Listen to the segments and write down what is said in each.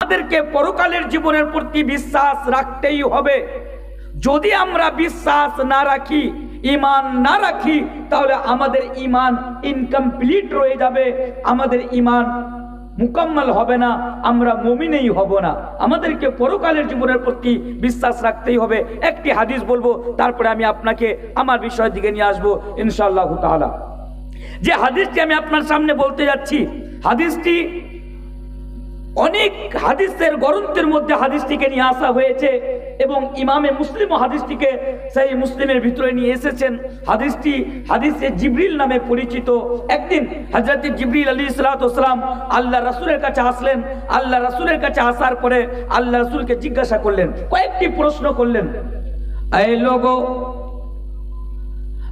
আমাদেরকে পরকালের জীবনের প্রতি বিশ্বাস রাখতেই হবে। যদি আমরা বিশ্বাস না রাখি, ঈমান না রাখি, তাহলে আমাদের ঈমান ইনকমপ্লিট রয়ে যাবে, আমাদের ঈমান মুকাম্মাল হবে না, আমরা মুমিনই হব না। আমাদেরকে পরকালের জীবনের প্রতি বিশ্বাস রাখতেই হবে। একটি হাদিস বলবো, তারপরে আমি আপনাকে আমার বিষয়ের দিকে নিয়ে আসবো ইনশাআল্লাহ তাআলা। যে হাদিসটি আমি আপনার সামনে বলতে যাচ্ছি, হাদিসটি অনেক হাদিসের গ্রন্থের মধ্যে হাদিসটিকে নিয়ে আসা হয়েছে এবং ইমামে মুসলিম হাদিসটিকে সেই মুসলিমের ভিতরে নিয়ে এসেছেন। হাদিসটি হাদিসে জিবরিল নামে পরিচিত। একদিন হযরত জিবরিল আলাইহিসসালাতু ওয়াসসালাম আল্লাহ রাসূলের কাছে আসলেন। আল্লাহ রাসূলের কাছে আসার পরে আল্লাহ রাসূলকে জিজ্ঞাসা করলেন, কয়েকটি প্রশ্ন করলেন। ऐ लोगों,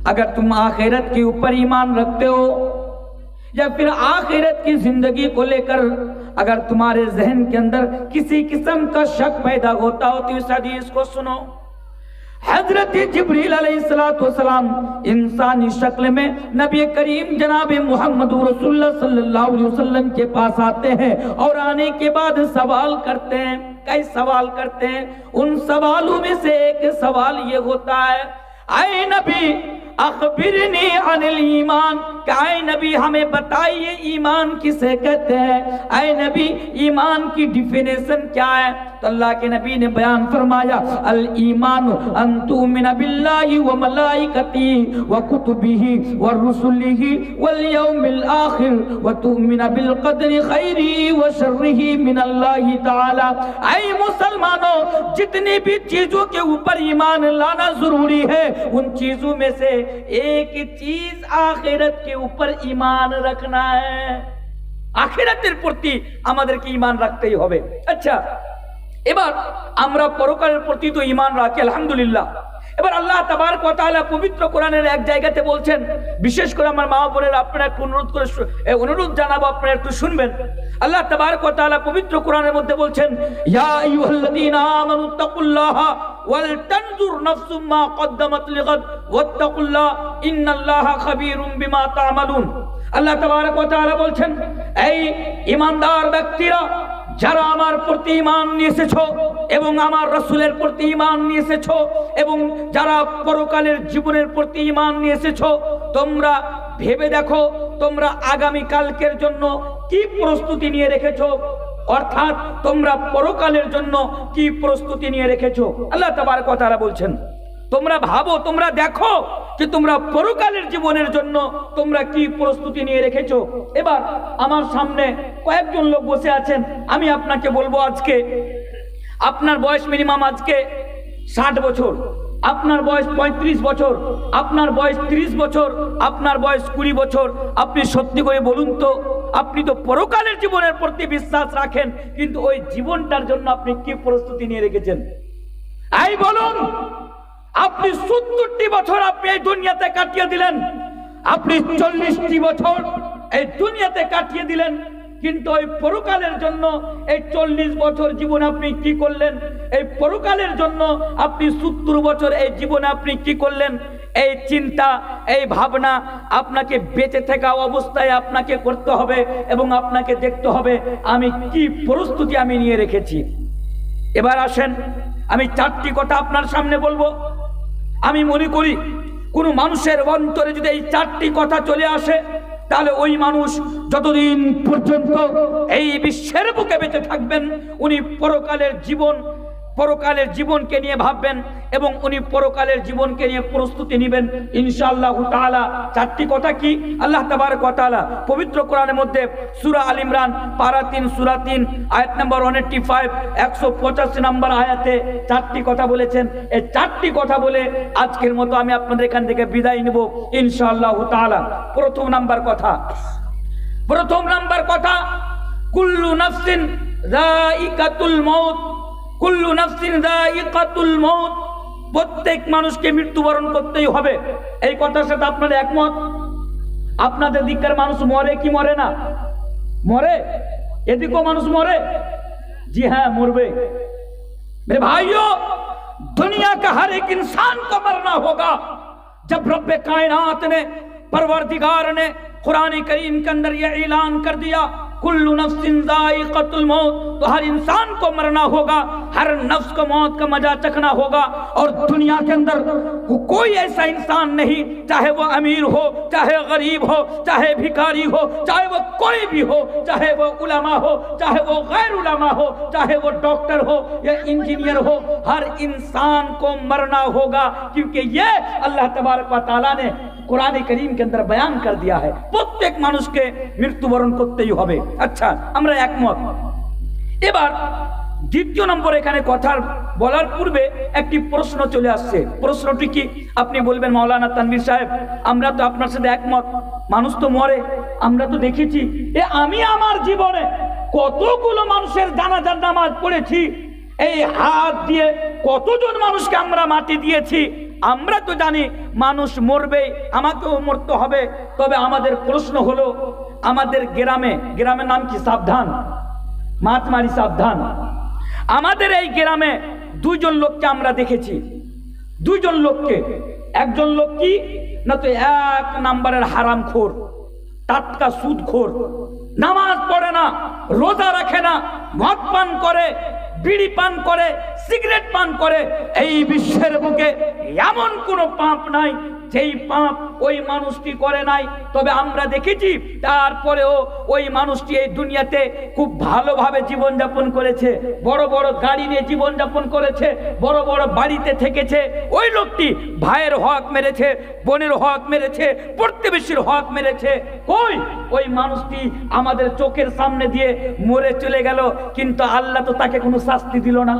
अगर तुम आखिरत के ऊपर ईमान रखते हो या फिर आखिरत की जिंदगी को लेकर अगर तुम्हारे जहन के अंदर किसी किस्म का शक पैदा होता हो तो इस हदीस को सुनो। हजरत जिब्रील अलैहिस्सलाम इंसानी शक्ल में नबी करीम जनाब मोहम्मद रसूलुल्लाह सल्लल्लाहु अलैहि वसल्लम के पास आते हैं और आने के बाद सवाल करते हैं। कई सवाल करते हैं, उन सवालों में से एक सवाल ये होता है, आए नबी अखबिरनी अनिल ईमान, आए नबी हमें बताइए ईमान किसे कहते हैं, आए नबी ईमान की डिफिनेशन क्या है। तो अल्लाह के नबी ने बयान फरमाया, अल ईमान अन तुमिन बिल्लाहि व मलाइकती व कुतुबिही व रुसुलिही वल यौमिल आखिर व तुमिन बिल कदरि खैरी व शर्रिही मिनल्लाहि ताला। ऐ मुसलमानों, जितनी भी चीजों के ऊपर ईमान लाना जरूरी है, उन चीजों में से एक चीज आखिरत के ऊपर ईमान रखना है। आखिरतेर प्रति আমাদেরকে ঈমান রাখতেই হবে। আচ্ছা, এবার আমরা পরকালের প্রতি তো ঈমান রাখি আলহামদুলিল্লাহ। এবার আল্লাহ তাবারক ওয়া তাআলা পবিত্র কোরআনের এক জায়গাতে বলছেন, বিশেষ করে আমার মা বোনেরা আপনারা একটু অনুরোধ জানাবো, আপনারা একটু শুনবেন। আল্লাহ তাবারক ওয়া তাআলা পবিত্র কোরআনের মধ্যে বলছেন, ইয়া আইয়ুহাল্লাযীনা আমানু তাকুল্লাহা ওয়াল তানজুর নাফসুম মা কদ্দামাত লিগাদ ওয়াত্তাকুল্লাহ ইন্নাল্লাহা খাবীরুম বিমা তা'মালুন। আল্লাহ তাবারক ওয়া তাআলা বলছেন, এই ঈমানদার ব্যক্তিরা যারা আমার প্রতি ঈমান নিয়ে এসেছো এবং আমার রাসূলের প্রতি ঈমান নিয়ে এসেছো এবং যারা পরকালের জীবনের প্রতি ঈমান নিয়ে এসেছো, তোমরা ভেবে দেখো তোমরা আগামী কালকের জন্য কি প্রস্তুতি নিয়ে রেখেছো, অর্থাৎ তোমরা পরকালের জন্য কি প্রস্তুতি নিয়ে রেখেছো। আল্লাহ তাবারক ওয়া তাআলা বলছেন, তোমরা ভাবো, তোমরা দেখো যে তোমরা পরকালের জীবনের জন্য তোমরা কি প্রস্তুতি নিয়ে রেখেছো। এবার আমার সামনে কয়েকজন লোক বসে আছেন, আমি আপনাকে বলবো, আজকে আপনার বয়স মিনিমাম আজকে 60 বছর, আপনার বয়স 35 বছর, আপনার বয়স 30 বছর, আপনার বয়স 20 বছর। আপনি সত্যি করে বলুন তো, আপনি তো পরকালের জীবনের প্রতি বিশ্বাস রাখেন, কিন্তু ওই জীবনটার জন্য আপনি কি প্রস্তুতি নিয়ে রেখেছেন? এই বলুন, আপনি 70টি বছর আপনি এই দুনিয়াতে কাটিয়ে দিলেন, আপনি 40টি বছর এই দুনিয়াতে কাটিয়ে দিলেন, কিন্তু ওই পরকালের জন্য এই 40 বছর জীবন আপনি কি করলেন? এই পরকালের জন্য আপনি 70 বছর এই জীবনে আপনি কি করলেন? এই চিন্তা, এই ভাবনা আপনাকে বেঁচে থাকা অবস্থায় আপনাকে করতে হবে এবং আপনাকে দেখতে হবে আমি কি প্রস্তুতি আমি নিয়ে রেখেছি। এবার আসেন, আমি 4টি কথা আপনার সামনে বলবো। আমি মনে করি কোনো মানুষের অন্তরে যদি এই 4টি কথা চলে আসে, তাহলে ওই মানুষ যতদিন পর্যন্ত এই বিশ্বের বুকে বেঁচে থাকবেন, উনি পরকালের জীবনকে নিয়ে ভাববেন এবং উনি পরকালের জীবনকে নিয়ে প্রস্তুতি নেবেন ইনশাআল্লাহ তাআলা। 4টি কথা কি? আল্লাহ তাবারক ওয়া তাআলা পবিত্র কোরআনের মধ্যে সূরা আল ইমরান পারা 3 সূরা 3 আয়াত নম্বর 185 185 নম্বর আয়াতে 4টি কথা বলেছেন। এই 4টি কথা বলে আজকের মতো আমি আপনাদের এখান থেকে বিদায় নেব ইনশাআল্লাহ তাআলা। প্রথম নাম্বার কথা, কুল্লু নাফসিন যায়িকাতুল মাউত, কুল্লু নাফসিন যায়িকাতুল মাউত, প্রত্যেক মানুষকে মৃত্যুবরণ করতেই হবে। এই কথার সাথে আপনারা একমত? আপনাদের দিককার মানুষ মরে কি মরে না? মরে। এদিকেও মানুষ মরে। জি হ্যাঁ, মরবে। मेरे भाइयों, दुनिया का हर एक इंसान को मरना होगा। जब रब्बे कायनात ने, परवरदिगार ने कुरान करीम के अंदर यह ऐलान कर दिया, कुल्लु नफ्सिन जायक़तुल मौत, तो हर इंसान को मरना होगा, हर नफ्स को मौत का मजा चखना होगा। और दुनिया के अंदर कोई ऐसा इंसान नहीं, चाहे वो अमीर हो, चाहे गरीब हो, चाहे भिखारी हो, चाहे वो कोई भी हो, चाहे वो उलमा हो, चाहे वो गैर उलमा हो, चाहे वो डॉक्टर हो या इंजीनियर हो, हर इंसान को मरना होगा, क्योंकि ये अल्लाह तबारक व तआला ने कुरान करीम के अंदर बयान कर दिया है प्रत्येक मानुष के मृत्युबरण করতেই হবে। আচ্ছা, আমরা একমত। এবার দ্বিতীয় নম্বর এখানে কথা বলার পূর্বে একটি প্রশ্ন চলে আসছে। প্রশ্নটি কি? আপনি বলবেন মাওলানা তানভীর সাহেব, আমরা তো আপনার সাথে একমত, মানুষ তো মরে, আমরা তো দেখেছি। আমি আমার জীবনে কতগুলো মানুষের জানাজার নামাজ পড়েছি, এই হাত দিয়ে কতজন মানুষকে আমরা মাটি দিয়েছি। আমরা তো জানি মানুষ মরবে, আমাকেও মরতে হবে। তবে আমাদের প্রশ্ন হলো, আমাদের গ্রামের নাম কি? সাবধান, মাতমারি সাবধান। আমাদের এই গ্রামে দুইজন লোককে আমরা দেখেছি, দুইজন লোককে। একজন লোক কি না, তো এক নাম্বারের হারামখোর, টাটকা সুদখোর, নামাজ পড়ে না, রোজা রাখে না, মদ পান করে, বিড়ি পান করে, সিগারেট পান করে। এই বিশ্বের বুকে এমন কোনো পাপ নাই যেই পাপ ওই মানুষটি করে নাই। তবে আমরা দেখেছি তারপরেও ওই মানুষটি এই দুনিয়াতে খুব ভালোভাবে জীবনযাপন করেছে, বড় বড় গাড়ি নিয়ে জীবনযাপন করেছে, বড় বড় বাড়িতে থেকেছে। ওই লোকটি ভাইয়ের হক মেরেছে, বোনের হক মেরেছে, প্রতিবেশীর হক মেরেছে। ওই মানুষটি আমাদের চোখের সামনে দিয়ে মরে চলে গেল, কিন্তু আল্লাহ তো তাকে কোনো শাস্তি দিল না।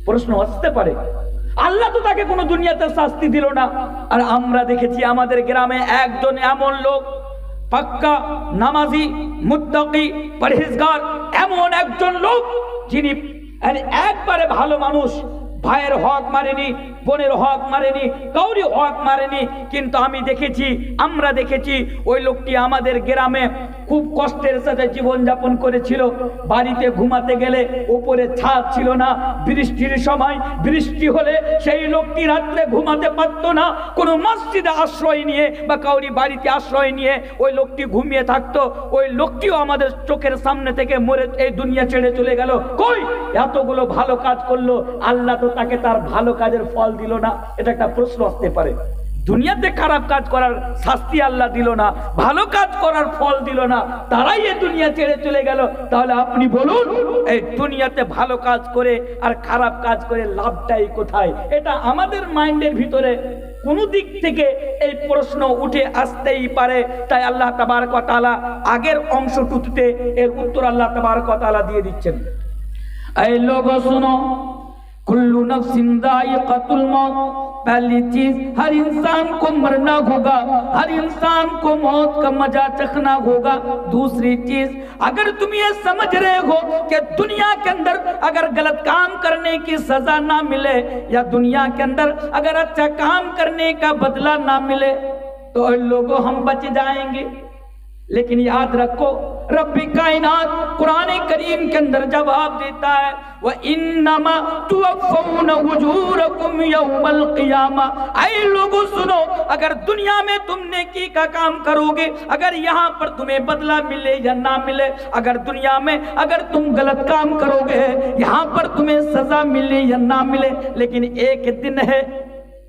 প্রশ্ন আসতে পারে, আল্লাহ তো তাকে কোনো দুনিয়াতে শাস্তি দিল না। আর আমরা দেখেছি আমাদের গ্রামে একজন এমন লোক, পাক্কা নামাজি, মুত্তাকি, পরহেজগার, এমন একজন লোক যিনি একবারে ভালো মানুষ, ভাইয়ের হক মারেনি, বোনের হক মারেনি, কাউরি হক মারেনি। কিন্তু আমরা দেখেছি ওই লোকটি আমাদের গ্রামে খুব কষ্টের সাথে জীবনযাপন করেছিল। বাড়িতে ঘুমাতে গেলে উপরে ছাদ ছিল না, বৃষ্টির সময় বৃষ্টি হলে সেই লোকটি রাত্রে ঘুমাতে পারতো না। কোনো মসজিদে আশ্রয় নিয়ে বা কাউরি বাড়িতে আশ্রয় নিয়ে ওই লোকটি ঘুমিয়ে থাকতো। ওই লোকটিও আমাদের চোখের সামনে থেকে মরে এই দুনিয়া ছেড়ে চলে গেল। এতগুলো ভালো কাজ করলো, আল্লাহ তো তাকে তার ভালো কাজের ফল দিল না। এটা একটা প্রশ্ন আসতে পারে। দুনিয়াতে খারাপ কাজ করার শাস্তি আল্লাহ দিল না, ভালো কাজ করার ফল দিল না, তারাই এই দুনিয়া ছেড়ে চলে গেল। তাহলে আপনি বলুন, এই দুনিয়াতে ভালো কাজ করে আর খারাপ কাজ করে লাভটাই কোথায়? এটা আমাদের মাইন্ডের ভিতরে কোন দিক থেকে এই প্রশ্ন উঠে আসতেই পারে। তাই আল্লাহ তাবারক ওয়া তাআলা আগের অংশটুকুতে এর উত্তর আল্লাহ তাবারক ওয়া তাআলা দিয়ে দিচ্ছেন। এই লোগো सुनो, कुल्लू नफ्सिन जायक़तुल मौत, पहली चीज हर इंसान को मरना होगा, हर इंसान को मौत का मजा चखना होगा। दूसरी चीज, अगर तुम ये समझ रहे हो कि दुनिया के अंदर अगर गलत काम करने की सजा ना मिले या दुनिया के अंदर अगर अच्छा काम करने का बदला ना मिले तो लोगों हम बच जाएंगे। लेकिन याद रखो, रब्बी कायनात कुरान करीम के अंदर जवाब देता है, व इन्नमा तुवफ़्फ़ौना उजूरकुम यौमल क़ियामा। ऐ लोगों सुनो, अगर दुनिया में तुम नेकी का काम करोगे, अगर यहाँ पर तुम्हें बदला मिले या ना मिले, अगर दुनिया में अगर तुम गलत काम करोगे, यहाँ पर तुम्हें सजा मिले या ना मिले, लेकिन एक दिन है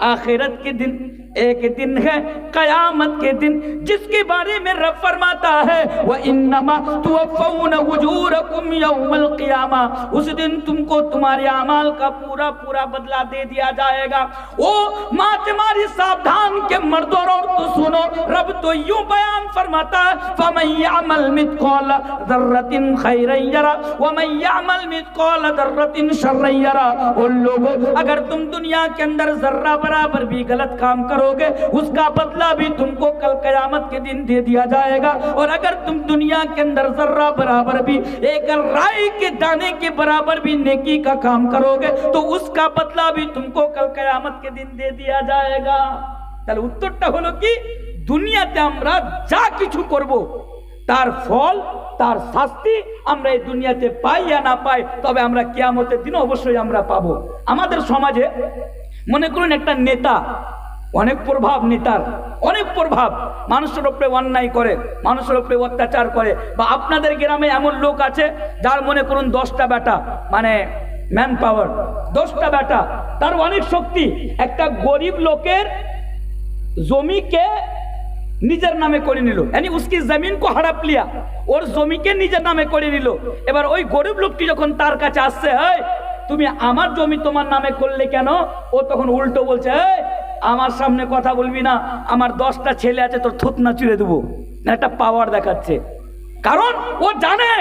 आखिरत के दिन, एक दिन है कयामत के दिन, जिसके बारे में रब फरमाता है व इन्नमा तुवफ़्फ़ौना उजूरकुम यौमल क़ियामा। उस दिन तुमको तुम्हारे अमाल का पूरा पूरा बदला दे दिया जाएगा। ओ माँ तुम्हारी सावधान के मर्दों और औरतों सुनो, रब तो यूं बयान फरमाता है, फमन यअमल मिस्क़ाल ज़र्रतिन खैरन यरा व मन यअमल मिस्क़ाल ज़र्रतिन शर्रन यरा। उन लोगों, अगर तुम दुनिया के अंदर जर्रा बराबर भी गलत काम करोगे, उसका बदला भी तुमको कल कयामत के दिन दे दिया जाएगा। और अगर तुम दुनिया के अंदर जर्रा बराबर भी, एक राई के दाने के बराबर भी नेकी का काम करोगे तो उसका बदला भी तुमको कल कयामत के दिन दे दिया जाएगा। তাহলে উত্তরটা হলো কি, দুনিয়াতে আমরা যা কিছু করব তার ফল, তার শাস্তি আমরা এই দুনিয়াতে পাই या না পাই, তবে আমরা কিয়ামতের দিন অবশ্যই আমরা পাবো। আমাদের সমাজে মনে করুন একটা নেতা, অনেক প্রভাব নেতার, অনেক প্রভাব, মানুষের উপরে অন্যায় করে, মানুষের উপরে অত্যাচার করে। বা আপনাদের গ্রামে এমন লোক আছে যার মনে করুন 10টা বেটা, মানে ম্যান পাওয়ার, 10টা বেটা, তার অনেক শক্তি। একটা গরিব লোকের জমিকে নিজের নামে করে নিল, यानी उसकी जमीन को हड़प लिया, ওর জমিকে নিজের নামে করে নিল। এবার ওই গরিব লোকটি যখন তার কাছে আসছে, এই তুমি আমার জমি তোমার নামে করলে কেন, ও তখন উল্টো বলছে, এই আমার সামনে কথা বলবি না, আমার 10টা ছেলে আছে, তোর থুতনা চুড়ে দেবো। একটা পাওয়ার দেখাচ্ছে, কারণ ও জানে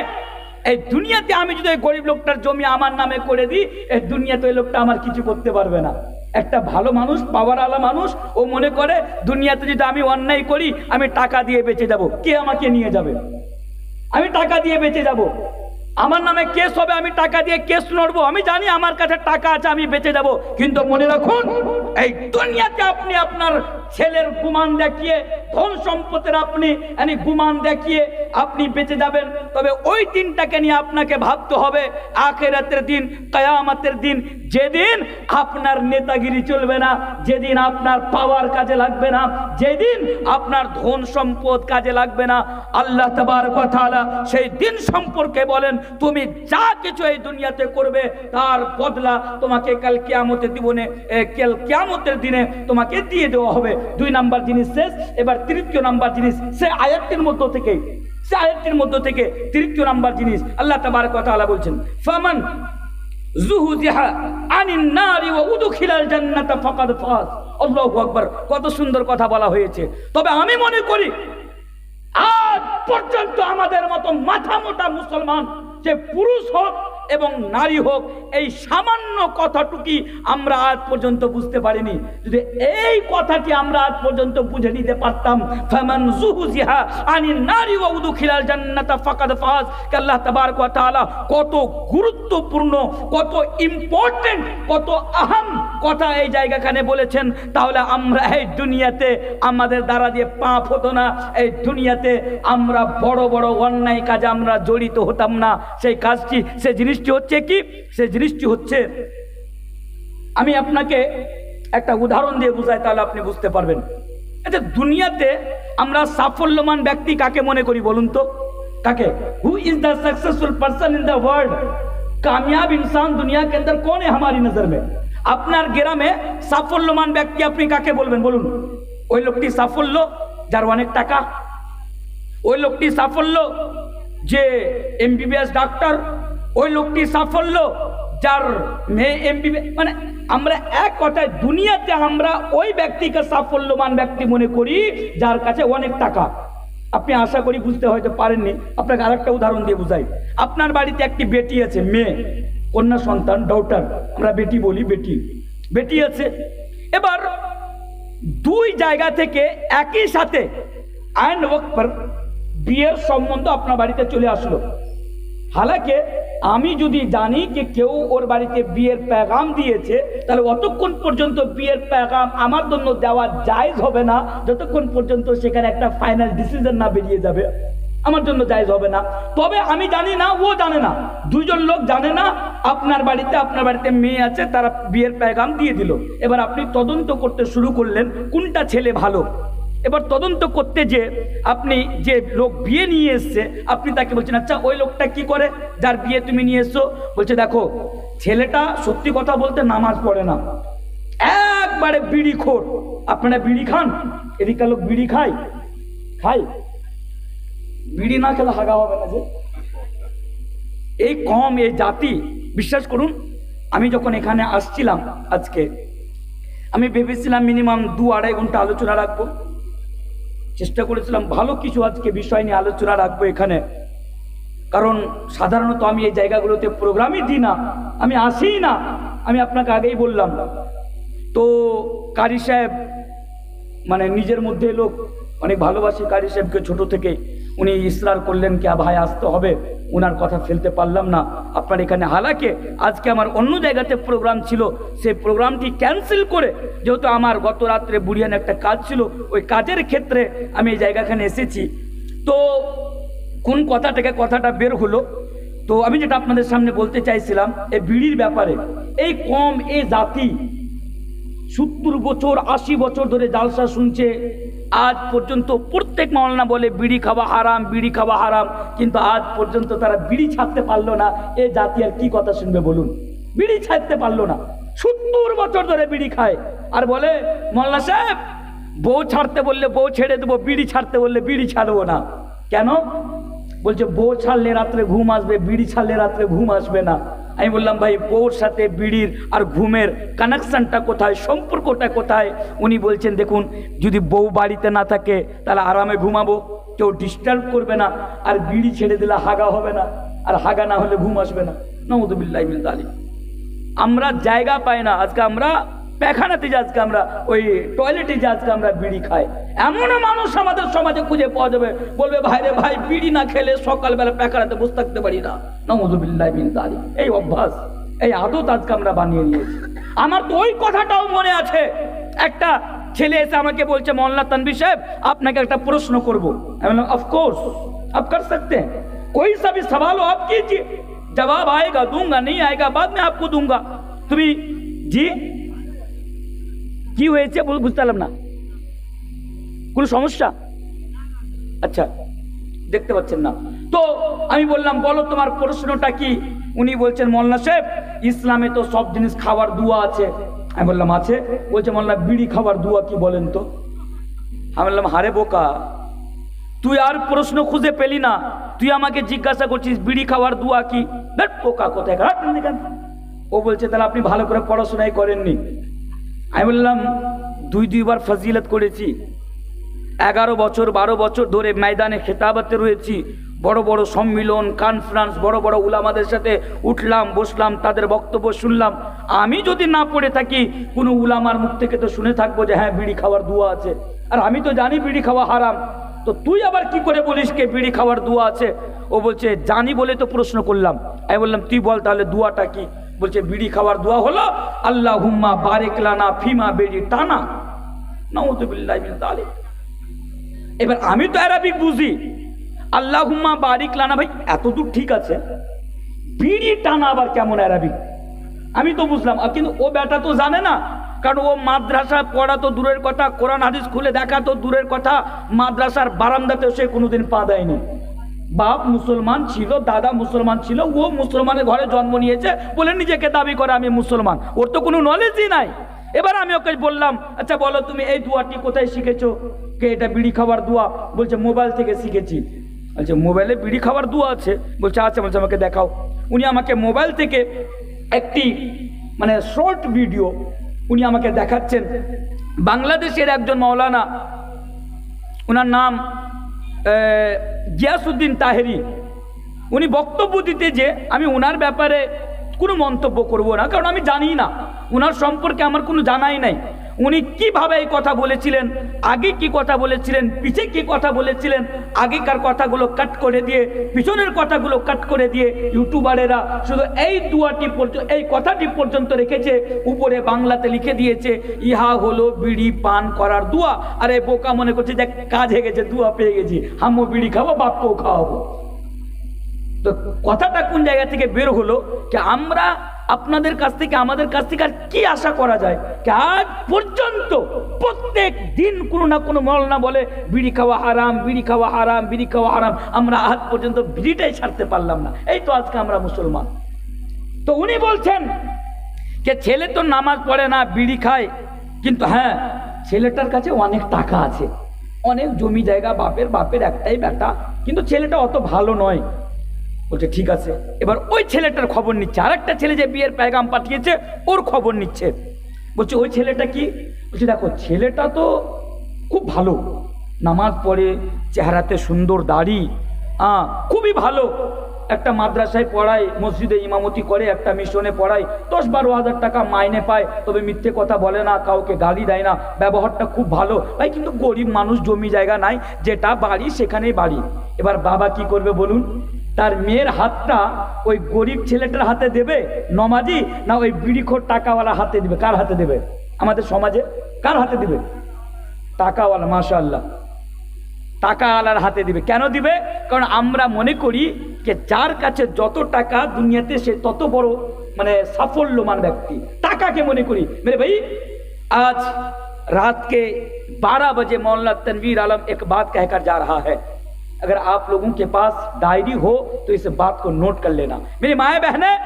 এই দুনিয়াতে আমি যদি ওই গরিব লোকটার জমি আমার নামে করে দিই, এই দুনিয়াতে ওই লোকটা আমার কিছু করতে পারবে না। একটা ভালো মানুষ, পাওয়ারওয়ালা মানুষ, ও মনে করে দুনিয়াতে যদি আমি অন্যায় করি আমি টাকা দিয়ে বেঁচে যাব, কে আমাকে নিয়ে যাবে, আমি টাকা দিয়ে বেঁচে যাব, আমার নামে কেস হবে, আমি টাকা দিয়ে কেস লড়বো, আমি জানি আমার কাছে টাকা আছে, আমি বেঁচে যাব। কিন্তু মনে রাখুন, এই দুনিয়াতে আপনি আপনার ছেলের গুমান দেখিয়ে, ধন সম্পদের আপনি গুমান দেখিয়ে আপনি বেঁচে যাবেন, তবে ওই দিনটাকে নিয়ে আপনাকে ভাবতে হবে। আখিরাতের দিন, কিয়ামতের দিন, যেদিন আপনার নেতাগিরি চলবে না, যেদিন আপনার পাওয়ার কাজে লাগবে না, যেদিন আপনার ধন সম্পদ কাজে লাগবে না, আল্লাহ তাবারক ওয়া তাআলা সেই দিন সম্পর্কে বলেন, তুমি যা কিছু এই দুনিয়াতে করবে তার বদলা তোমাকে কাল কিয়ামতের দিনে, কিয়ামতের দিনে তোমাকে দিয়ে দেওয়া হবে। 2 নাম্বার জিনিস শেষ। এবার 3য় নাম্বার জিনিস, সে আয়াতটির মধ্য থেকে 3য় নাম্বার জিনিস আল্লাহ তাবারক ওয়া তাআলা বলছেন, ফামান যুহজিহা আনিন নারি ওয়া উদখিলাল জান্নাতা ফাকাদ ফাজ। আল্লাহু আকবার, কত সুন্দর কথা বলা হয়েছে। তবে আমি মনে করি আজ পর্যন্ত আমাদের মতো মাথা মোটা মুসলমান, যে পুরুষ হোক এবং নারী হোক, এই সামান্য কথাটুকি আমরা আজ পর্যন্ত বুঝতে পারিনি। যদি এই কথাটি আমরা আজ পর্যন্ত বুঝে নিতে পারতাম, ফামান যুহজিহা আনিন নারি ওয়া উদখিলাল জান্নাতা ফাকাদ ফাজ, আল্লাহ তাবারক ওয়া তাআলা কত গুরুত্বপূর্ণ, কত ইম্পর্টেন্ট, কত আহম কথা এই জায়গাখানে বলেছেন, তাহলে আমরা এই দুনিয়াতে আমাদের দ্বারা দিয়ে পাপ হতো না, এই দুনিয়াতে আমরা বড় বড় অন্যায় কাজে আমরা জড়িত হতাম না। সেই কাজটি, সেই জিনিসটি হচ্ছে কি, সেই জিনিসটি হচ্ছে, আমি আপনাকে একটা উদাহরণ দিয়ে বুঝাই, তাহলে আপনি বুঝতে পারবেন। আচ্ছা, দুনিয়াতে আমরা সাফল্যমান ব্যক্তি কাকে মনে করি বলুন তো, काके who is the successful person in the world, कामयाब इंसान दुनिया के अंदर कौन है हमारी नजर में? আপনার গ্রামে সাফল্যমান ব্যক্তি আপনি কাকে বলবেন বলুন? ওই লোকটি সাফল্য যার অনেক টাকা, ওই লোকটি সাফল্য যে এমবিবিএস ডাক্তার, ওই লোকটি সাফল্য যার মেয়ে এমবিবিএস। মানে আমরা এক কথায় দুনিয়াতে আমরা ওই ব্যক্তিকে সাফল্যমান ব্যক্তি মনে করি যার কাছে অনেক টাকা। আপনি আশা করি বুঝতে হয়তো পারেননি, আপনাকে আরেকটা উদাহরণ দিয়ে বুঝাই। আপনার বাড়িতে একটি বেটি আছে, মেয়ে, কন্যা সন্তান, ডটার, আমরা বেটি বলি, বেটি বেটি আছে। এবার দুই জায়গা থেকে একই সাথে আইন ওয়াক্ত পর বিয়ের সম্বন্ধ আপনার বাড়িতে চলে আসলো। হালাকি আমি যদি জানি যে কেউ ওর বাড়িতে বিয়ের পেগাম দিয়েছে, তাহলে অতক্ষণ পর্যন্ত বিয়ের পেগাম আমার জন্য দেওয়া জায়েজ হবে না যতক্ষণ পর্যন্ত সেখানে একটা ফাইনাল ডিসিশন না বেরিয়ে যাবে, আমার জন্য জায়েজ হবে না। তবে আমি জানি না, ও জানে না, দুইজন লোক জানে না আপনার বাড়িতে মেয়ে আছে, তারা বিয়ের পেগাম দিয়ে দিল। এবার আপনি তদন্ত করতে শুরু করলেন কোনটা ছেলে ভালো। এবার তদন্ত করতে যে আপনি যে লোক বিয়ে নিয়ে এসছে, আপনি তাকে বলছেন আচ্ছা ওই লোকটা কি করে যার বিয়ে তুমি নিয়ে এসছো? বলছে দেখো ছেলেটা সত্যি কথা বলতে নামাজ পড়ে না, একবারে বিড়ি খোর। আপনারা বিড়ি খান? এদিককার লোক বিড়ি খায়? বিড়ি না খেলে হাগা হবে না যে। এই কম, এই জাতি, বিশ্বাস করুন আমি যখন এখানে আসছিলাম আজকে, আমি ভেবেছিলাম মিনিমাম 2-2.5 ঘন্টা আলোচনা রাখবো। চেষ্টা করেছিলাম ভালো কিছু আজকে বিষয় নিয়ে আলোচনা রাখবো এখানে, কারণ সাধারণত আমি এই জায়গাগুলোতে প্রোগ্রামই দিই না, আমি আসিই না, আমি আপনাকে আগেই বললাম। তো কারি সাহেব মানে নিজের মধ্যে লোক অনেক ভালোবাসি কারি সাহেবকে ছোট থেকে, উনি ইসরার করলেন কি ভাই আসতে হবে, ওনার কথা ফেলতে পারলাম না আপনার এখানে। হালাকি আজকে আমার অন্য জায়গাতে প্রোগ্রাম ছিল, সেই প্রোগ্রামটি ক্যান্সেল করে, যেহেতু আমার গত রাত্রে বুড়িয়ান একটা কাজ ছিল, ওই কাজের ক্ষেত্রে আমি এই জায়গাখানে এসেছি। তো কোন কথাটা বের হলো, তো আমি যেটা আপনাদের সামনে বলতে চাইছিলাম এই বিড়ির ব্যাপারে। এই কম, এই জাতি 70 বছর 80 বছর ধরে জালসা শুনছে, আজ পর্যন্ত প্রত্যেক মাওলানা বলে বিড়ি খাওয়া হারাম, বিড়ি খাওয়া হারাম, কিন্তু আজ পর্যন্ত তারা বিড়ি ছাড়তে পারলো না। এ জাতি আর কি কথা শুনবে বলুন? বিড়ি ছাড়তে পারলো না, 70 বছর ধরে বিড়ি খায়, আর বলে মাওলানা সাহেব বউ ছাড়তে বললে বউ ছেড়ে দেবো, বিড়ি ছাড়তে বললে বিড়ি ছাড়বো না। কেন? বলছে বউ ছাড়লে রাত্রে ঘুম আসবে, বিড়ি ছাড়লে রাত্রে ঘুম আসবে না। আমি বললাম ভাই বউর সাথে বিড়ির আর ঘুমের কানেকশনটা কোথায়, সম্পর্কটা কোথায়? উনি বলছেন দেখুন, যদি বউ বাড়িতে না থাকে তাহলে আরামে ঘুমাবো, কেউ ডিস্টার্ব করবে না, আর বিড়ি ছেড়ে দিলে হাগা হবে না, আর হাগা না হলে ঘুম আসবে না। নাউযুবিল্লাহি মিন যালিক। আমরা জায়গা পাই না, আজকে আমরা পায়খানাতে যে, আজকে আমরা ওই টয়লেটে যে, আজকে আমরা বিড়ি খাই। এমনও মানুষ আমাদের সমাজে খুঁজে পাওয়া যাবে, বলবে ভাই রে ভাই বিড়ি না খেলে সকালবেলা পায়খানাতে বসে থাকতে পারি না। নাউযুবিল্লাহি মিন যালিক। এই অভ্যাস, এই আদত আজকে আমরা বানিয়ে নিয়েছি। আমার তো ওই কথাটাও মনে আছে, একটা ছেলে এসে আমাকে বলছে মোল্লা তানভীর সাহেব আপনাকে একটা প্রশ্ন করবো। আমি বললাম অফকোর্স आप कर सकते हैं, कोई सा भी सवाल हो आप कीजिए, जवाब आएगा दूंगा, नहीं आएगा बाद में आपको दूंगा। তুমি জি কি হয়েছে বুঝতে পারলাম না, কোনো সমস্যা? আচ্ছা দেখতে পাচ্ছেন না তো? আমি বললাম বলো তোমার প্রশ্নটা কি? উনি বলছেন মোল্লা সাহেব ইসলামে তো সব জিনিস খাওয়ার দুয়া আছে। আমি বললাম আছে। বলছে মোল্লা বিড়ি খাওয়ার দুয়া কি বলেন তো? আমি বললাম হারে বোকা, তুই আর প্রশ্ন খুঁজে পেলি না, তুই আমাকে জিজ্ঞাসা করছিস বিড়ি খাওয়ার দুয়া কি? বোকা কোথায়? ও বলছে তাহলে আপনি ভালো করে পড়াশোনাই করেননি। আমি বললাম দুইবার ফজিলত করেছি, 11 বছর 12 বছর ধরে ময়দানে খেতাবাতে রয়েছি, বড় বড় সম্মিলন কনফারেন্স, বড় বড় উলামাদের সাথে উঠলাম বসলাম, তাদের বক্তব্য শুনলাম। আমি যদি না পড়ে থাকি কোনো উলামার মুখ থেকে তো শুনে থাকবো যে হ্যাঁ বিড়ি খাওয়ার দুয়া আছে, আর আমি তো জানি বিড়ি খাওয়া হারাম, তো তুই আবার কি করে বলিস কে বিড়ি খাওয়ার দুয়া আছে? ও বলছে জানি বলে তো প্রশ্ন করলাম। আমি বললাম তুই বল তাহলে দুয়াটা কি? বলছে বিড়ি খাওয়ার দোয়া হলো আল্লাহুম্মা বারিক লানা ফিমা বিড়ি টানা। নাউযুবিল্লাহি মিন যালিক। এবার আমি তো আরবিক বুঝি, আল্লাহুম্মা বারিক লানা, ভাই এতদূর ঠিক আছে, বিড়ি টানা আবার কেমন আরবিক? আমি তো বুঝলাম, কিন্তু ও বেটা তো জানে না, কারণ ও মাদ্রাসা পড়া তো দূরের কথা, কোরআন হাদিস খুলে দেখা তো দূরের কথা, মাদ্রাসার বারান্দাতেও সে কোনোদিন পা দেয়নি। বাপ মুসলমান ছিল, দাদা মুসলমান ছিল, ও মুসলমানের ঘরে জন্ম নিয়েছে বলে নিজেকে দাবি করে আমি মুসলমান, ওর তো কোনো নলেজই নাই। এবার আমি ওকে বললাম আচ্ছা বলো তুমি এই দুয়াটি কোথায় শিখেছো? কে এটা বিড়ি খাওয়ার দুয়া? বলছে মোবাইল থেকে শিখেছি। বলছে মোবাইলে বিড়ি খাওয়ার দুয়া আছে? বলছে আচ্ছা, বলছে আমাকে দেখাও। উনি আমাকে মোবাইল থেকে একটি মানে শর্ট ভিডিও উনি আমাকে দেখাচ্ছেন। বাংলাদেশের একজন মাওলানা, ওনার নাম গিয়াসউদ্দিন তাহেরি, উনি বক্তব্য দিতে যে আমি ওনার ব্যাপারে কোনো মন্তব্য করব না, কারণ আমি জানি না, ওনার সম্পর্কে আমার কোনো জানাই নাই। উনি কিভাবে এই কথা বলেছিলেন, আগে কি কথা বলেছিলেন, পিছে কি কথা বলেছিলেন, আগেকার কথাগুলো কাট করে দিয়ে পিছনের কথাগুলো কাট করে দিয়ে ইউটিউবারেরা শুধু এই দুয়াটি পর্যন্ত, এই কথাটি পর্যন্ত রেখেছে, উপরে বাংলাতে লিখে দিয়েছে ইহা হলো বিড়ি পান করার দুয়া। আর এই বোকা মনে করছে যে কাজ হয়ে গেছে, দুয়া পেয়ে গেছি, হামও বিড়ি খাবো বাপকেও খাওয়াবো। তো কথাটা কোন জায়গা থেকে বের হলো? যে আমরা আপনাদের কাছ থেকে, আমাদের কাছ থেকে আর কি আশা করা যায়? আজ পর্যন্ত প্রত্যেক দিন কোনো না কোনো মাওলানা বলে বিড়ি খাওয়া হারাম, বিড়ি খাওয়া হারাম, বিড়ি খাওয়া হারাম। আমরা আজ পর্যন্ত বিড়িটাই ছাড়তে পারলাম না। এই তো আজকে আমরা মুসলমান। তো উনি বলছেন যে ছেলে তো নামাজ পড়ে না, বিড়ি খায়, কিন্তু হ্যাঁ ছেলেটার কাছে অনেক টাকা আছে, অনেক জমি জায়গা, বাপের একটাই বেটা, কিন্তু ছেলেটা অত ভালো নয়। বলছে ঠিক আছে। এবার ওই ছেলেটার খবর নিচ্ছে, আর একটা ছেলে যে বিয়ের পেগাম পাঠিয়েছে ওর খবর নিচ্ছে। বলছে ওই ছেলেটা কি? বলছে দেখো ছেলেটা তো খুব ভালো, নামাজ পড়ে, চেহারাতে সুন্দর দাড়ি, খুবই ভালো, একটা মাদ্রাসায় পড়ায়, মসজিদে ইমামতি করে, একটা মিশনে পড়ায়, 10-12 হাজার টাকা মাইনে পায়, তবে মিথ্যে কথা বলে না, কাউকে গালি দেয় না, ব্যবহারটা খুব ভালো ভাই। কিন্তু গরিব মানুষ, জমি জায়গা নাই, যেটা বাড়ি সেখানেই বাড়ি। এবার বাবা কি করবে বলুন? তার মেয়ের হাতটা ওই গরিব ছেলেটার হাতে দেবে নমাজি, না ওই বিড়িখোর টাকাওয়ালা হাতে দিবে? কার হাতে দেবে? আমাদের সমাজে কার হাতে দিবে? টাকাওয়ালা। মাশাআল্লাহ, টাকাওয়ালার হাতে দিবে। কেন দিবে? কারণ আমরা মনে করি যে যার কাছে যত টাকা দুনিয়াতে সে তত বড় মানে সাফল্যমান ব্যক্তি, টাকাকে মনে করি। মেরে ভাই आज रात के 12 बजे मौलाना तनवीर आलम एक बात कहकर जा रहा है। अगर आप लोगों के पास डायरी हो तो इस बात को नोट कर लेना। मेरी माए बहनें,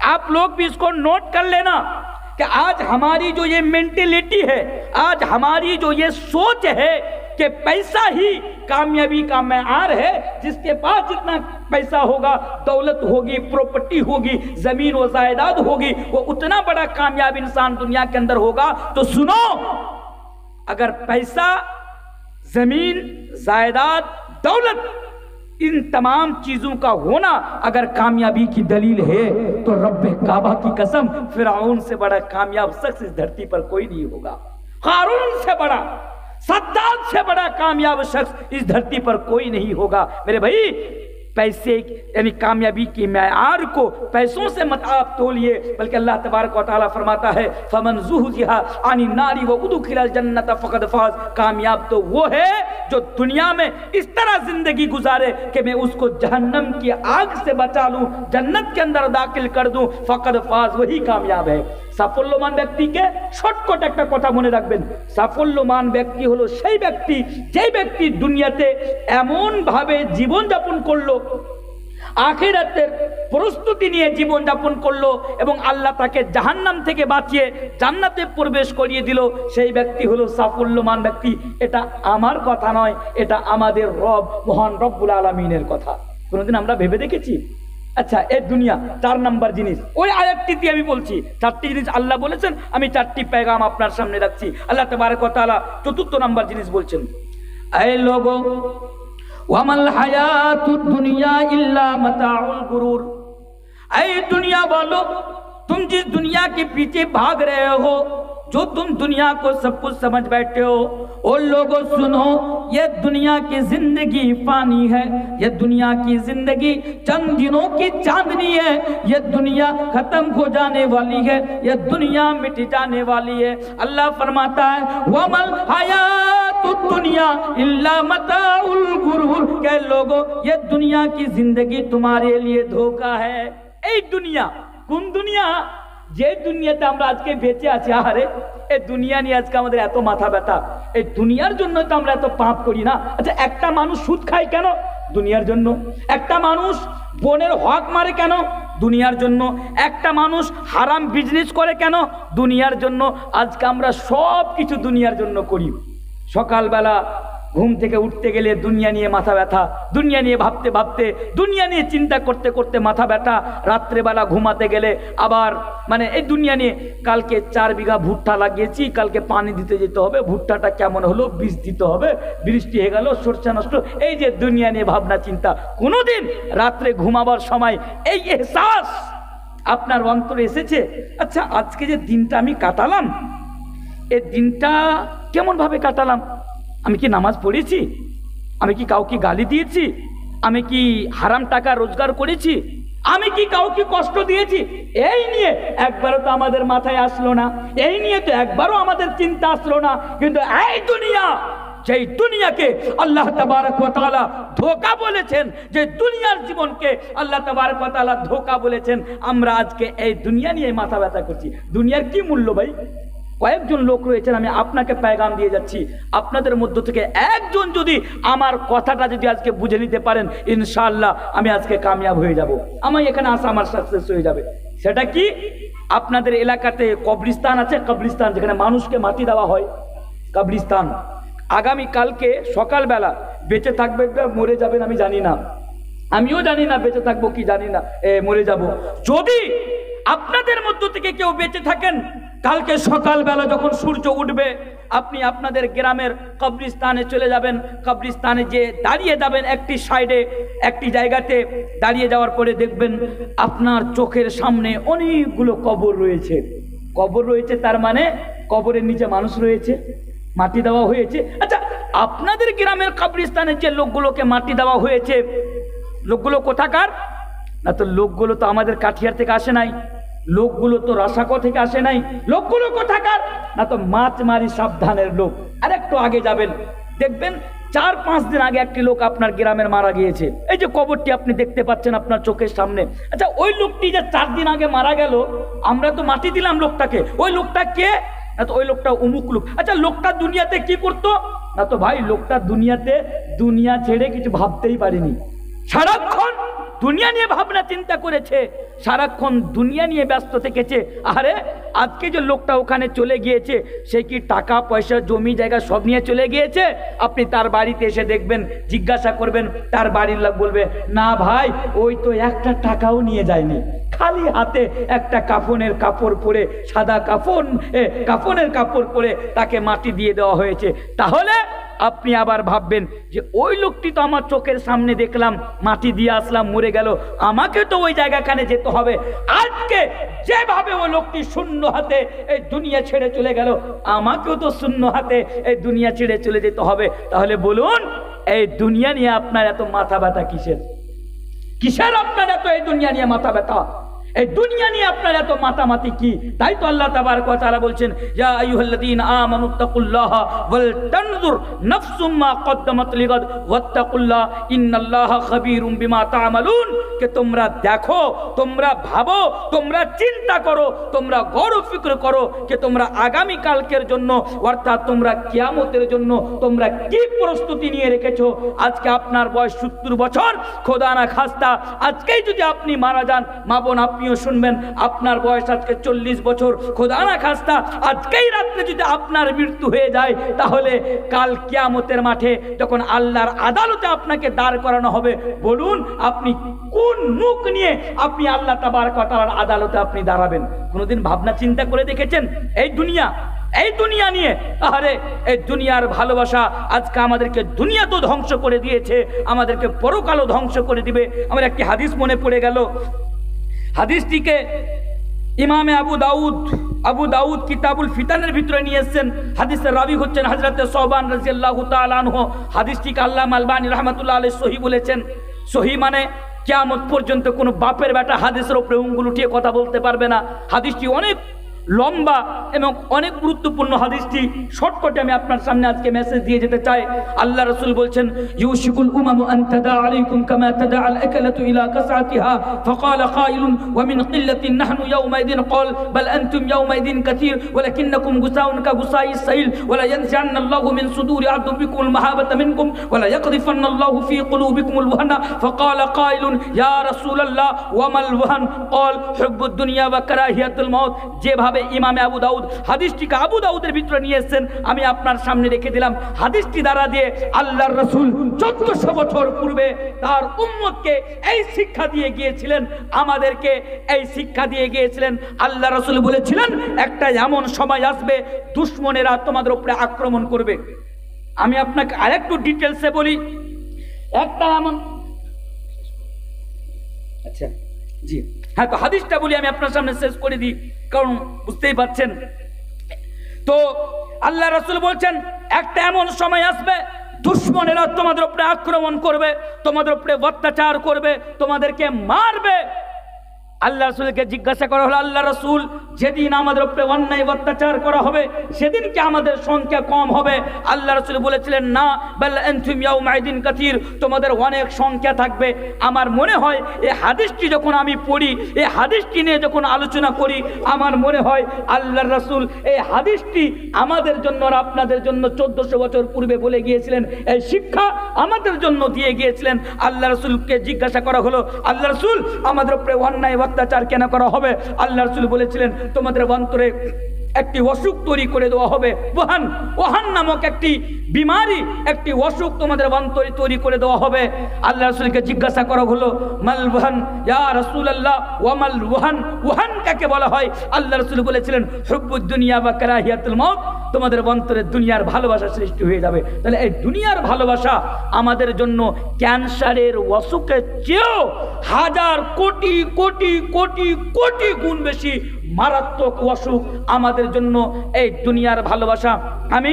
आप लोग भी इसको नोट कर लेना कि आज हमारी जो ये मेंटेलिटी है, आज हमारी जो ये सोच है कि पैसा ही कामयाबी का मेयार है, जिसके पास जितना पैसा होगा, दौलत होगी, प्रॉपर्टी होगी, जमीन व जायदाद होगी, वो उतना बड़ा कामयाब इंसान दुनिया के अंदर होगा। तो सुनो, अगर पैसा, जमीन, जायदाद, दौलत, इन तमाम चीजों का होना अगर कामयाबी की दलील है तो रब्बे काबा की कसम, फिरौन से बड़ा कामयाब शख्स इस धरती पर कोई नहीं होगा। कारून से बड़ा, सद्दाद से बड़ा कामयाब शख्स इस धरती पर कोई नहीं होगा। मेरे भाई, पैसे यानी कामयाबी की मेयार को पैसों से मत आप तोलिए, बल्कि अल्लाह तबारक व तआला फरमाता है फमन ज़ुहज़िहा अनिन नारी व उदखिलल जन्नत फ़क़द फ़ाज़। कामयाब तो वो है जो दुनिया में इस तरह जिंदगी गुजारे कि मैं उसको जहन्नम की आग से बचा लूं, जन्नत के अंदर दाखिल कर दूं। फ़क़द फ़ाज़, वही कामयाब है। সাফল্যমান ব্যক্তিকে শর্টকাট একটা কথা মনে রাখবেন, সাফল্যমান ব্যক্তি হলো সেই ব্যক্তি যেই ব্যক্তি দুনিয়াতে এমন ভাবে জীবনযাপন করলো, আখিরাতের প্রস্তুতি নিয়ে জীবনযাপন করলো এবং আল্লাহ তাকে জাহান্নাম থেকে বাঁচিয়ে জান্নাতে প্রবেশ করিয়ে দিল, সেই ব্যক্তি হলো সাফল্যমান ব্যক্তি। এটা আমার কথা নয়, এটা আমাদের রব মহান রব্বুল আলামিনের কথা। কোনোদিন আমরা ভেবে দেখেছি? আচ্ছা, এই দুনিয়া 4 নাম্বার জিনিস, ওই আয়াতটিতে আমি বলছি 4টি জিনিস আল্লাহ বলেছেন, আমি 4টি পেগাম আপনার সামনে রাখছি। আল্লাহ তাবারক ওয়া তাআলা 4th নাম্বার জিনিস বলছেন, এই লোগো ওয়ামাল হায়াতুদ দুনিয়া ইল্লা মাতাউল গুরুর। এই दुनिया वालों, तुम जिस दुनिया के पीछे भाग रहे हो, जो तुम दुनिया को सब कुछ समझ बैठे हो, और लोगों सुनो, ये दुनिया की जिंदगी फानी है, ये दुनिया की जिंदगी चंद दिनों की चांदनी है, ये दुनिया खत्म हो जाने वाली है, ये दुनिया मिट जाने वाली है। अल्लाह फरमाता है वमल हयातुद दुनिया इल्ला मताउल गुरूर, के लोगों ये दुनिया की जिंदगी तुम्हारे लिए धोखा है। এই দুনিয়া কোন দুনিয়া? যে দুনিয়াতে আমরা আজকে বেঁচে আছি, আরে এই দুনিয়া নিয়ে আজকে আমাদের এত মাথা ব্যথা, এই দুনিয়ার জন্য তো আমরা এত পাপ করি না। আচ্ছা, একটা মানুষ সুদ খায় কেন? দুনিয়ার জন্য। একটা মানুষ বোনের হক মারে কেন? দুনিয়ার জন্য। একটা মানুষ হারাম বিজনেস করে কেন? দুনিয়ার জন্য। আজকে আমরা সব কিছু দুনিয়ার জন্য করি। সকালবেলা ঘুম থেকে উঠতে গেলে দুনিয়া নিয়ে মাথা ব্যথা, দুনিয়া নিয়ে ভাবতে ভাবতে, দুনিয়া নিয়ে চিন্তা করতে করতে মাথা ব্যথা, রাত্রেবেলা ঘুমাতে গেলে আবার মানে এই দুনিয়া নিয়ে, কালকে 4 বিঘা ভুট্টা লাগিয়েছি, কালকে পানি দিতে যেতে হবে, ভুট্টাটা কেমন হলো, বীজ দিতে হবে, বৃষ্টি হয়ে গেল, সরষে নষ্ট, এই যে দুনিয়া নিয়ে ভাবনা চিন্তা। কোনোদিন রাত্রে ঘুমাবার সময় এই এহসাস আপনার অন্তরে এসেছে? আচ্ছা, আজকে যে দিনটা আমি কাটালাম, এই দিনটা কেমন ভাবে কাটালাম? আমি কি নামাজ পড়েছি? আমি কি কাউকে গালি দিয়েছি? আমি কি হারাম টাকা রোজগার করেছি? আমি কি কাউকে কষ্ট দিয়েছি? এই নিয়ে একবারও তো আমাদের মাথায় আসলো না, এই নিয়ে তো একবারও আমাদের চিন্তা আসলো না। কিন্তু এই দুনিয়া, যেই দুনিয়াকে আল্লাহ তাবারক ওয়া তাআলা ধোঁকা বলেছেন, যে দুনিয়ার জীবনকে আল্লাহ তাবারক ওয়া তাআলা ধোঁকা বলেছেন, আমরা আজকে এই দুনিয়া নিয়ে মাথা ব্যথা করছি। দুনিয়ার কি মূল্য ভাই? কয়েকজন লোক রয়েছেন, আমি আপনাকে পেগাম দিয়ে যাচ্ছি, আপনাদের মধ্য থেকে একজন যদি আমার কথাটা যদি আজকে বুঝে নিতে পারেন, ইনশাআল্লাহ আমি আজকে কামিয়াব হয়ে যাব, আমি এখানে আসা আমার সাকসেস হয়ে যাবে। সেটা কি? আপনাদের এলাকাতে কবরস্থান আছে, কবরস্থান যেখানে মানুষকে মাটি দেওয়া হয়, কবরস্থান। আগামী কালকে সকালবেলা বেঁচে থাকবে মরে যাবেন আমি জানি না, আমিও জানি না বেঁচে থাকবো কি জানি না, মরে যাব। যদি আপনাদের মধ্য থেকে কেউ বেঁচে থাকেন, কালকে সকালবেলা যখন সূর্য উঠবে, আপনি আপনাদের গ্রামের কবরস্থানে চলে যাবেন। কবরস্থানে যে দাঁড়িয়ে যাবেন একটি সাইডে, একটি জায়গাতে দাঁড়িয়ে যাওয়ার পরে দেখবেন আপনার চোখের সামনে অনেকগুলো কবর রয়েছে। কবর রয়েছে তার মানে কবরের নিচে মানুষ রয়েছে, মাটি দেওয়া হয়েছে। আচ্ছা, আপনাদের গ্রামের কবরস্থানে যে লোকগুলোকে মাটি দেওয়া হয়েছে, লোকগুলো কোথাকার? না তো লোকগুলো তো আমাদের কাঠিয়ার থেকে আসে নাই, লোকগুলো তো রাসাকো থেকে আসে নাই, লোকগুলো কোথাকার? না তো মাছমারি সাবধানের লোক। আর একটু আগে যাবেন, দেখবেন 4-5 দিন আগে একটি লোক আপনার গ্রামের মারা গিয়েছে। এই যে কবরটি আপনি দেখতে পাচ্ছেন আপনার চোখের সামনে। আচ্ছা, ওই লোকটি যে 4 দিন আগে মারা গেল, আমরা তো মাটি দিলাম লোকটাকে, ওই লোকটা কে? না তো ওই লোকটা অমুক লোক। আচ্ছা লোকটা দুনিয়াতে কি করতো? না তো ভাই লোকটা দুনিয়াতে দুনিয়া ছেড়ে কিছু ভাবতেই পারেনি, সারাক্ষণ দুনিয়া নিয়ে ভাবনা চিন্তা করেছে, সারাক্ষণ দুনিয়া নিয়ে ব্যস্ত থেকেছে। আরে আজকে যে লোকটা ওখানে চলে গিয়েছে সে কি টাকা পয়সা জমি জায়গা সব নিয়ে চলে গিয়েছে? আপনি তার বাড়িতে এসে দেখবেন, জিজ্ঞাসা করবেন, তার বাড়ির লোক বলবে না ভাই ওই তো একটা টাকাও নিয়ে যায়নি, খালি হাতে একটা কাফনের কাপড় পরে, সাদা কাফনের কাপড় পরে তাকে মাটি দিয়ে দেওয়া হয়েছে। তাহলে আপনি আবার ভাববেন যে ওই লোকটি তো আমার চোখের সামনে দেখলাম, মাটি দিয়ে আসলাম, মরে গেল, আমাকে তো ওই জায়গাখানে যেতে হবে। আজকে যেভাবে ওই লোকটি শূন্য হাতে এই দুনিয়া ছেড়ে চলে গেল, আমাকেও তো শূন্য হাতে এই দুনিয়া ছেড়ে চলে যেতে হবে। তাহলে বলুন এই দুনিয়া নিয়ে আপনার এত মাথা ব্যথা কিসের? কিসের আপনার এত এই দুনিয়া নিয়ে মাথা ব্যথা? এই দুনিয়া নিয়ে আপনার এত মাতামাতি কি? তাই তো আল্লাহ তাবারক ওয়া তাআলা বলছেন, ইয়া আইয়ুহাল্লাযীনা আমানুত্তাকুল্লাহা ওয়াল তানজুর নাফসুম মা কদ্দামাত লিগাদ ওয়াত্তাকুল্লাহ ইন্নাল্লাহা খাবীরুম বিমা তা'মালুন। কে তোমরা দেখো, তোমরা ভাবো, তোমরা চিন্তা করো, তোমরা গৌর ফিক্র করো যে তোমরা আগামী কালকের জন্য অর্থাৎ তোমরা কিয়ামতের জন্য তোমরা কি প্রস্তুতি নিয়ে রেখেছো। আজকে আপনার বয়স 70 বছর, খোদা না খাস্তা আজকেই যদি আপনি মারা যান, মা বোন আপনিও শুনবেন, আপনার বয়স আজকে 40 বছর, খোদা না খাস্তা আজকেই রাত্রে যদি আপনার মৃত্যু হয়ে যায়, তাহলে কাল কিয়ামতের মাঠে যখন আল্লাহর আদালতে আপনাকে দাঁড় করানো হবে, বলুন আপনি কোন মুখ নিয়ে আপনি আল্লাহ তাবারক ওয়া তাআলার আদালতে আপনি দাঁড়াবেন? কোনোদিন ভাবনা চিন্তা করে দেখেছেন? এই দুনিয়া নিয়ে, আরে এই দুনিয়ার ভালোবাসা আজকে আমাদেরকে দুনিয়া তো ধ্বংস করে দিয়েছে, আমাদেরকে পরকালও ধ্বংস করে দিবে। আমার একটি হাদিস মনে পড়ে গেল, হাদিসটিকে ইমামে আবু দাউদ কিতাবুল ফিতানের ভিতরে নিয়ে এসেছেন। হাদিসের রাবি হচ্ছেন হযরত সোবান রাদিয়াল্লাহু তাআলা আনহু। হাদিসটিকে আল্লামা আলবানী রাহমাতুল্লাহ আলাইহি সহিহ বলেছেন। সহিহ মানে কিয়ামত পর্যন্ত কোনো বাপের বেটা হাদিসের উপরে উঙ্গুল উঠিয়ে কথা বলতে পারবে না। হাদিসটি অনেক লম্বা এবং অনেক গুরুত্বপূর্ণ। হাদিসটি শর্টকাটে আমি আপনার সামনে আজকে মেসেজ দিয়ে যেতে চাই। আল্লাহ রাসূল বলছেন, ইউশিকুল উমামু আন তাদা আলাইকুম কামা তাদা আল আকালাতু ইলা কাসআতিহা ফাকালা কাইলুন ওয়া মিন কিল্লাতিন নাহনু ইয়াওমাইদিন ক্বাল বাল আনতুম ইয়াওমাইদিন কাসীর ওয়ালাকিন্নাকুম গুসাউন কাগুসাইস সাইল ওয়ালা ইয়ানজান্নাল্লাহু মিন সুদুরি আদুবিকুল মাহাবাতা মিনকুম ওয়ালা ইয়াকযিফান্নাল্লাহু ফি কুলুবিকুমুল ওয়াহনা ফাকালা কাইলুন ইয়া রাসূলুল্লাহ ওয়া মাল ওয়াহন ক্বাল হুব্বুদ দুনিয়া ওয়া কারাহিয়াতুল মাউত। যেভাবে ইমামে আবু দাউদ হাদিসটিকে আবু দাউদের ভিতরে নিয়ে এসেছেন, আমি আপনার সামনে রেখে দিলাম। হাদিসটি দ্বারা দিয়ে আল্লাহর রাসূল 1400 বছর পূর্বে তার উম্মতকে এই শিক্ষা দিয়ে গিয়েছিলেন, আমাদেরকে এই শিক্ষা দিয়ে গিয়েছিলেন। আল্লাহ রাসূল বলেছিলেন একটা এমন সময় আসবে দুশমনেরা তোমাদের উপরে আক্রমণ করবে। আমি আপনাকে আরেকটু ডিটেলসে বলি, একটা এমন আচ্ছা জি হ্যাঁ, তো হাদিসটা বলি আমি আপনার সামনে শেষ করে দিই, কারণ বুঝতেই পারছেন। তো আল্লাহ রাসূল বলছেন একটা এমন সময় আসবে দুশমনেরা তোমাদের উপরে আক্রমণ করবে, তোমাদের উপরে অত্যাচার করবে, তোমাদেরকে মারবে। আল্লাহ রাসূলকে জিজ্ঞাসা করা হলো, আল্লাহ রাসূল যেদিন আমাদের উপরে অন্যায় অত্যাচার করা হবে সেদিন কি আমাদের সংখ্যা কম হবে? আল্লাহ রাসূল বলেছিলেন না, বাল আনতুম ইয়াউমাইদিন কাসীর, তোমাদের অনেক সংখ্যা থাকবে। আমার মনে হয় এই হাদিসটি যখন আমি পড়ি, এই হাদিসটি নিয়ে যখন আলোচনা করি, আমার মনে হয় আল্লাহর রাসূল এই হাদিসটি আমাদের জন্য আর আপনাদের জন্য 1400 বছর পূর্বে বলে গিয়েছিলেন, এই শিক্ষা আমাদের জন্য দিয়ে গিয়েছিলেন। আল্লাহ রাসূলকে জিজ্ঞাসা করা হলো, আল্লাহ রাসূল আমাদের উপরে অন্যায় অত্যাচার কেন করা হবে? আল্লাহ রাসূল বলেছিলেন তোমাদের অন্তরে একটি অসুখ তৈরি করে দেওয়া হবে, ওহান নামক একটি বিমারি, একটি অসুখ তোমাদের অন্তরে তৈরি করে দেওয়া হবে। আল্লাহ রাসূলকে জিজ্ঞাসা করা হলো মাল ওয়াহান ইয়া রাসূলুল্লাহ ওয়া মাল ওয়াহান, ওয়াহান কাকে বলা হয়? আল্লাহ রাসূল বলেছিলেন হুব্বুদ দুনিয়া ওয়া কারাহিয়াতুল মাউত, তোমাদের অন্তরে দুনিয়ার ভালোবাসা সৃষ্টি হয়ে যাবে। তাহলে এই দুনিয়ার ভালোবাসা আমাদের জন্য ক্যান্সারের অসুখের চেয়েও হাজার কোটি কোটি কোটি কোটি গুণ বেশি মারাত্মক অসুখ আমাদের জন্য এই দুনিয়ার ভালোবাসা। আমি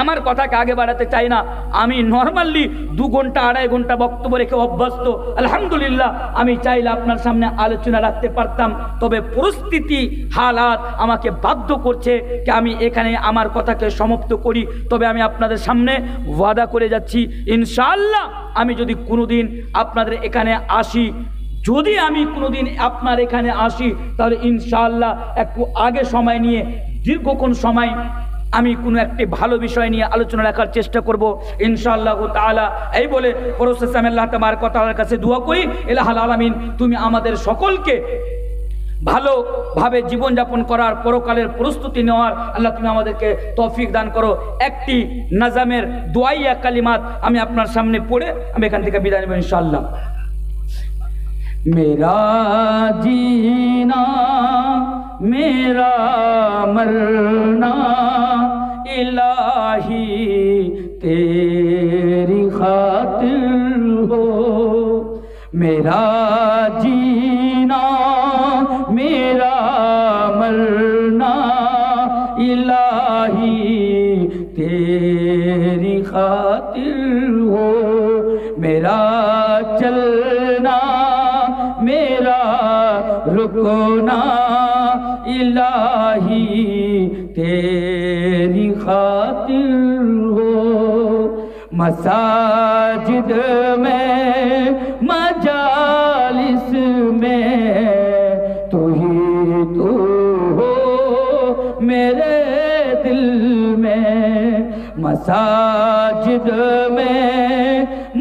আমার কথাকে আগে বাড়াতে চাই না, আমি নর্মালি 2 ঘন্টা 2.5 ঘন্টা বক্তব্য রেখে অভ্যস্ত। আলহামদুলিল্লাহ, আমি চাইলে আপনার সামনে আলোচনা রাখতে পারতাম, তবে পরিস্থিতি হালাত আমাকে বাধ্য করছে যে আমি এখানে আমার কথাকে সমাপ্ত করি। তবে আমি আপনাদের সামনে ওয়াদা করে যাচ্ছি, ইনশাআল্লাহ আমি যদি কোনোদিন আপনাদের এখানে আসি, যদি আমি কোনোদিন আপনার এখানে আসি, তাহলে ইনশাআল্লাহ একটু আগে সময় নিয়ে দীর্ঘক্ষণ সময় আমি কোনো একটি ভালো বিষয় নিয়ে আলোচনা রাখার চেষ্টা করব ইনশাআল্লাহ তাআলা। এই বলে পরশেষে আমি আল্লাহ তাবারক ওয়া তাআলার কাছে দোয়া করি, ইলাহুল আলামিন তুমি আমাদের সকলকে ভালোভাবে জীবনযাপন করার, পরকালের প্রস্তুতি নেওয়ার আল্লাহ তুমি আমাদেরকে তৌফিক দান করো। একটি নাজামের দুআইয়া কালিমাত আমি আপনার সামনে পড়ে আমি এখান থেকে বিদায় নেব ইনশাআল্লাহ। मेरा जीना मेरा मरना इलाही तेरी खातिर हो, मेरा जीना मेरा मरना इलाही तेरी खातिर हो, मेरा चलना मेरा रुकना इलाही तेरी खातिर हो, मसाजिद में मजालिस में तू ही तू हो मेरे दिल में, मसाजिद में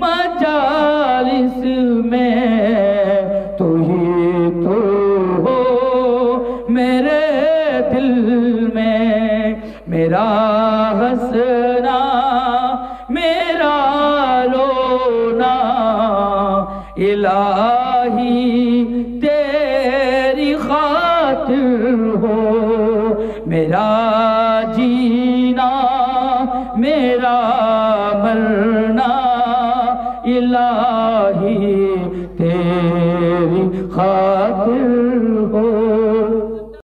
मजालिस में तू ही तू हो मेरे दिल में, मेरा हंसना मेरा रोना इलाही तेरी खातिर हो, मेरा जीना मेरा